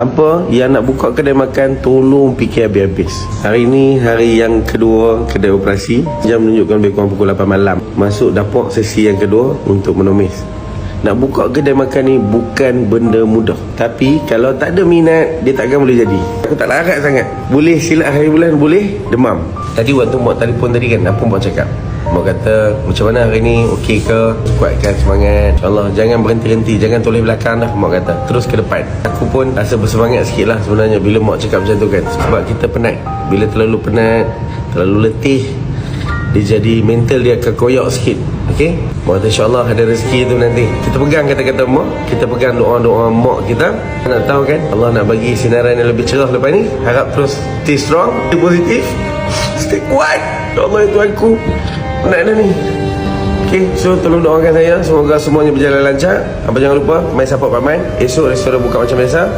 Apa yang nak buka kedai makan, tolong fikir habis-habis. Hari ni hari yang kedua kedai operasi. Jam menunjukkan lebih kurang pukul 8 malam. Masuk dapur sesi yang kedua untuk menumis. Nak buka kedai makan ni bukan benda mudah. Tapi kalau tak ada minat, dia takkan boleh jadi. Aku tak larat sangat. Boleh silap hari bulan, boleh demam. Tadi waktu mak telefon tadi kan, apa mak cakap? Mak kata, macam mana hari ni, okey ke? Kuatkan semangat, InsyaAllah. Jangan berhenti-henti, jangan toleh belakang dah, mak kata. Terus ke depan. Aku pun rasa bersemangat sikit lah sebenarnya bila mak cakap macam tu kan. Sebab kita penat. Bila terlalu penat, terlalu letih, dia jadi mental dia akan koyak sikit. Okey? Mak kata insyaAllah ada rezeki tu nanti. Kita pegang kata-kata mak, kita pegang doa-doa mak kita. Nak tahu kan, Allah nak bagi sinaran yang lebih cerah lepas ni. Harap terus stay strong, stay positif, stay kuat. Ya Allah, itu aku penat dah ni. Okay, so tolong doakan saya, semoga semuanya berjalan lancar. Apa jangan lupa main support Pak Man. Esok restoran buka macam biasa.